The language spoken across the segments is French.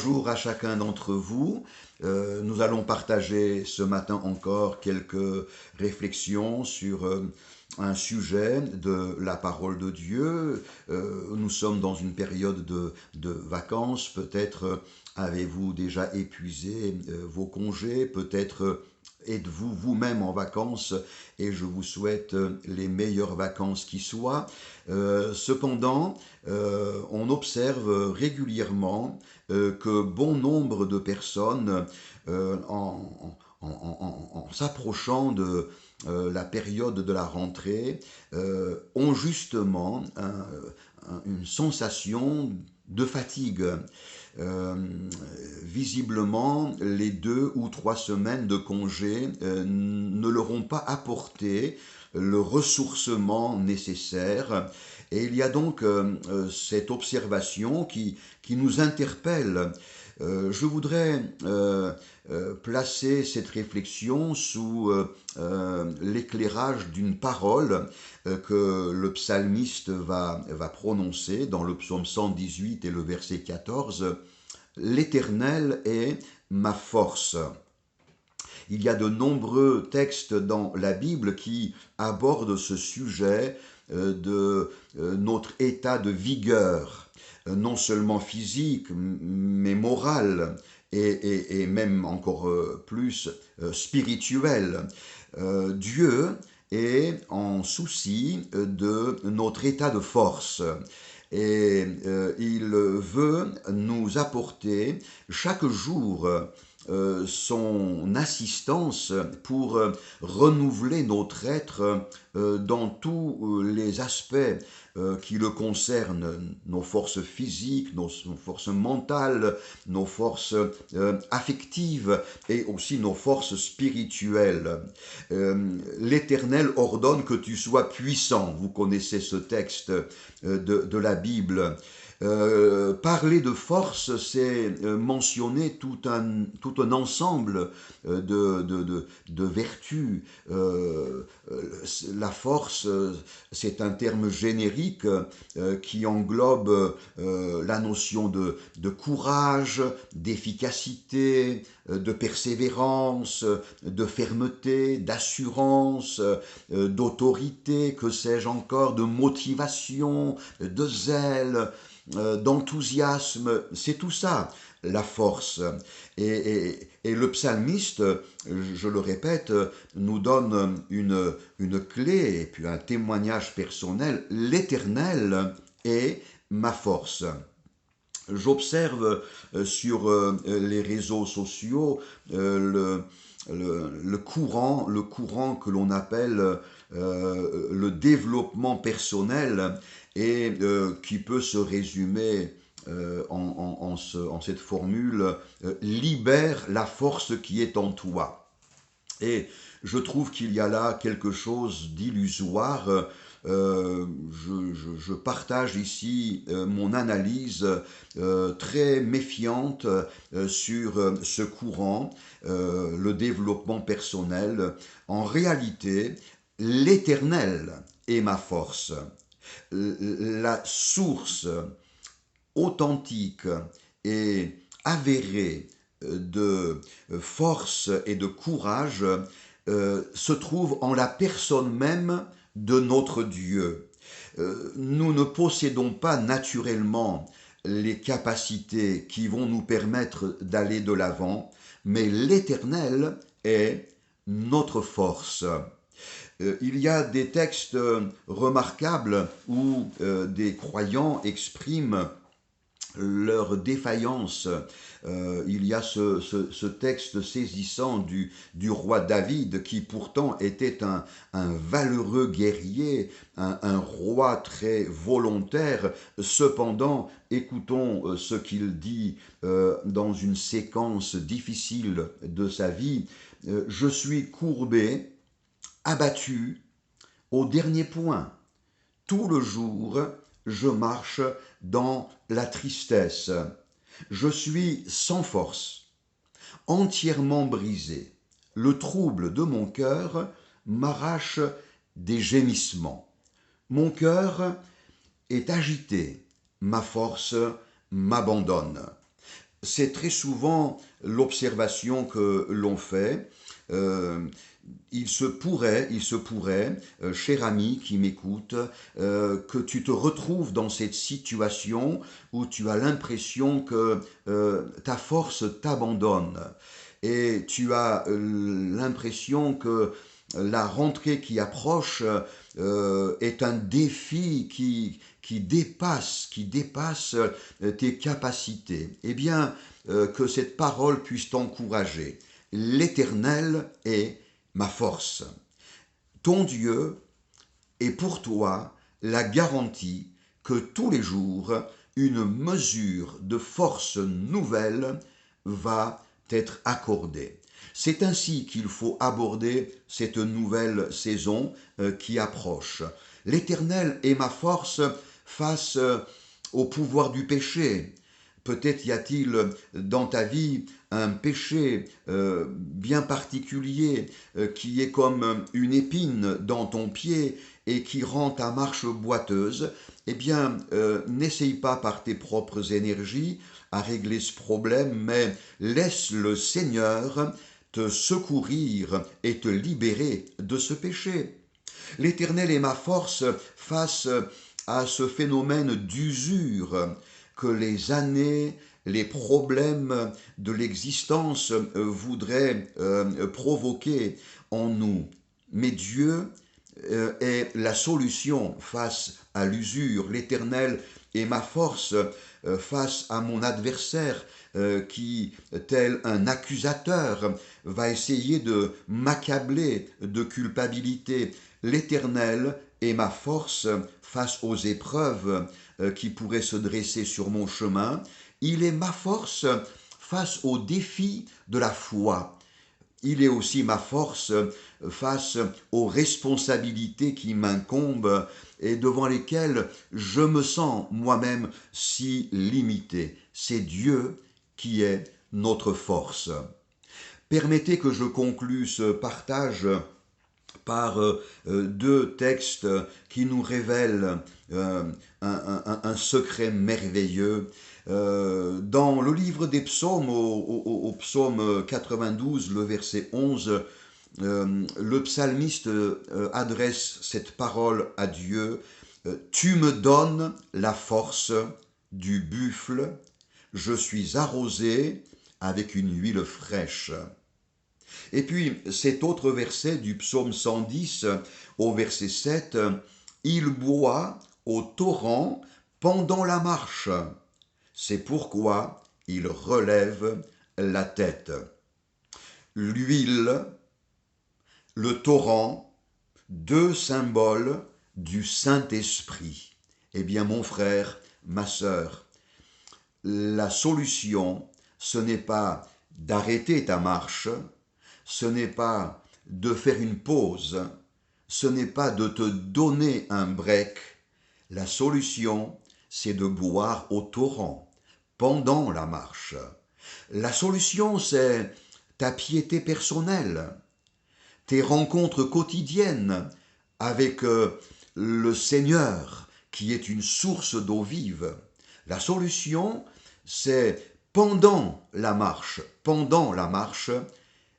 Bonjour à chacun d'entre vous. Nous allons partager ce matin encore quelques réflexions sur un sujet de la parole de Dieu. Nous sommes dans une période de vacances. Peut-être avez-vous déjà épuisé vos congés. Peut-être êtes-vous vous-même en vacances et je vous souhaite les meilleures vacances qui soient. Cependant, on observe régulièrement que bon nombre de personnes, en s'approchant de la période de la rentrée, ont justement une sensation de fatigue. Euh, Visiblement, les 2 ou 3 semaines de congé ne leur ont pas apporté le ressourcement nécessaire. Et il y a donc cette observation qui nous interpelle. Je voudrais placer cette réflexion sous l'éclairage d'une parole que le psalmiste va prononcer dans le psaume 118 et le verset 14. L'Éternel est ma force. Il y a de nombreux textes dans la Bible qui abordent ce sujet de notre état de vigueur, non seulement physique, mais moral et même encore plus spirituel. Dieu est en souci de notre état de force. Et il veut nous apporter chaque jour son assistance pour renouveler notre être dans tous les aspects qui le concernent, nos forces physiques, nos forces mentales, nos forces affectives et aussi nos forces spirituelles. L'Éternel ordonne que tu sois puissant. Vous connaissez ce texte de la Bible. Parler de force, c'est mentionner tout un ensemble de vertus. La force, c'est un terme générique qui englobe la notion de courage, d'efficacité, de persévérance, de fermeté, d'assurance, d'autorité, que sais-je encore, de motivation, de zèle, d'enthousiasme. C'est tout ça, la force. Et le psalmiste, je le répète, nous donne une clé et puis un témoignage personnel. L'Éternel est ma force. J'observe sur les réseaux sociaux le courant que l'on appelle le développement personnel et qui peut se résumer en cette formule libère la force qui est en toi. Et je trouve qu'il y a là quelque chose d'illusoire. Je partage ici mon analyse très méfiante sur ce courant, le développement personnel. En réalité, l'Éternel est ma force. La source authentique et avérée de force et de courage se trouve en la personne même de notre Dieu. Nous ne possédons pas naturellement les capacités qui vont nous permettre d'aller de l'avant, mais l'Éternel est notre force. Il y a des textes remarquables où des croyants expriment leur défaillance. Il y a ce texte saisissant du roi David qui pourtant était un valeureux guerrier, un roi très volontaire. Cependant, écoutons ce qu'il dit dans une séquence difficile de sa vie. Je suis courbé, abattu, au dernier point. Tout le jour, je marche dans la tristesse. Je suis sans force, entièrement brisé. Le trouble de mon cœur m'arrache des gémissements. Mon cœur est agité, ma force m'abandonne. C'est très souvent l'observation que l'on fait. Euh, il se pourrait, cher ami qui m'écoute, que tu te retrouves dans cette situation où tu as l'impression que ta force t'abandonne et tu as l'impression que la rentrée qui approche est un défi qui dépasse tes capacités. Eh bien, que cette parole puisse t'encourager. L'Éternel est ma force. Ton Dieu est pour toi la garantie que tous les jours, une mesure de force nouvelle va t'être accordée. C'est ainsi qu'il faut aborder cette nouvelle saison qui approche. L'Éternel est ma force face au pouvoir du péché. Peut-être y a-t-il dans ta vie un péché bien particulier qui est comme une épine dans ton pied et qui rend ta marche boiteuse. Eh bien, n'essaye pas par tes propres énergies à régler ce problème, mais laisse le Seigneur te secourir et te libérer de ce péché. L'Éternel est ma force face à ce phénomène d'usure que les années, les problèmes de l'existence voudraient provoquer en nous. Mais Dieu est la solution face à l'usure. L'Éternel est ma force face à mon adversaire qui, tel un accusateur, va essayer de m'accabler de culpabilité. L'Éternel est ma force face aux épreuves qui pourraient se dresser sur mon chemin. Il est ma force face aux défis de la foi. Il est aussi ma force face aux responsabilités qui m'incombent et devant lesquelles je me sens moi-même si limité. C'est Dieu qui est notre force. Permettez que je conclue ce partage par deux textes qui nous révèlent un secret merveilleux. Dans le livre des psaumes, au psaume 92, le verset 11, le psalmiste adresse cette parole à Dieu. Tu me donnes la force du buffle, je suis arrosé avec une huile fraîche. Et puis cet autre verset du psaume 110 au verset 7, il boit au torrent pendant la marche. C'est pourquoi il relève la tête. L'huile, le torrent, deux symboles du Saint-Esprit. Eh bien mon frère, ma sœur, la solution, ce n'est pas d'arrêter ta marche, ce n'est pas de faire une pause, ce n'est pas de te donner un break. La solution, c'est de boire au torrent pendant la marche. La solution, c'est ta piété personnelle, tes rencontres quotidiennes avec le Seigneur, qui est une source d'eau vive. La solution, c'est pendant la marche,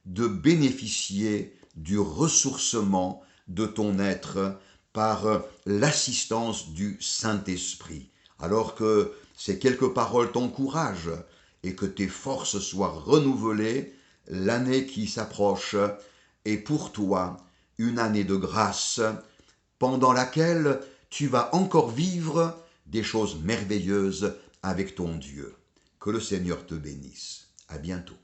de bénéficier du ressourcement de ton être par l'assistance du Saint-Esprit. Alors que ces quelques paroles t'encouragent et que tes forces soient renouvelées, l'année qui s'approche est pour toi une année de grâce pendant laquelle tu vas encore vivre des choses merveilleuses avec ton Dieu. Que le Seigneur te bénisse. À bientôt.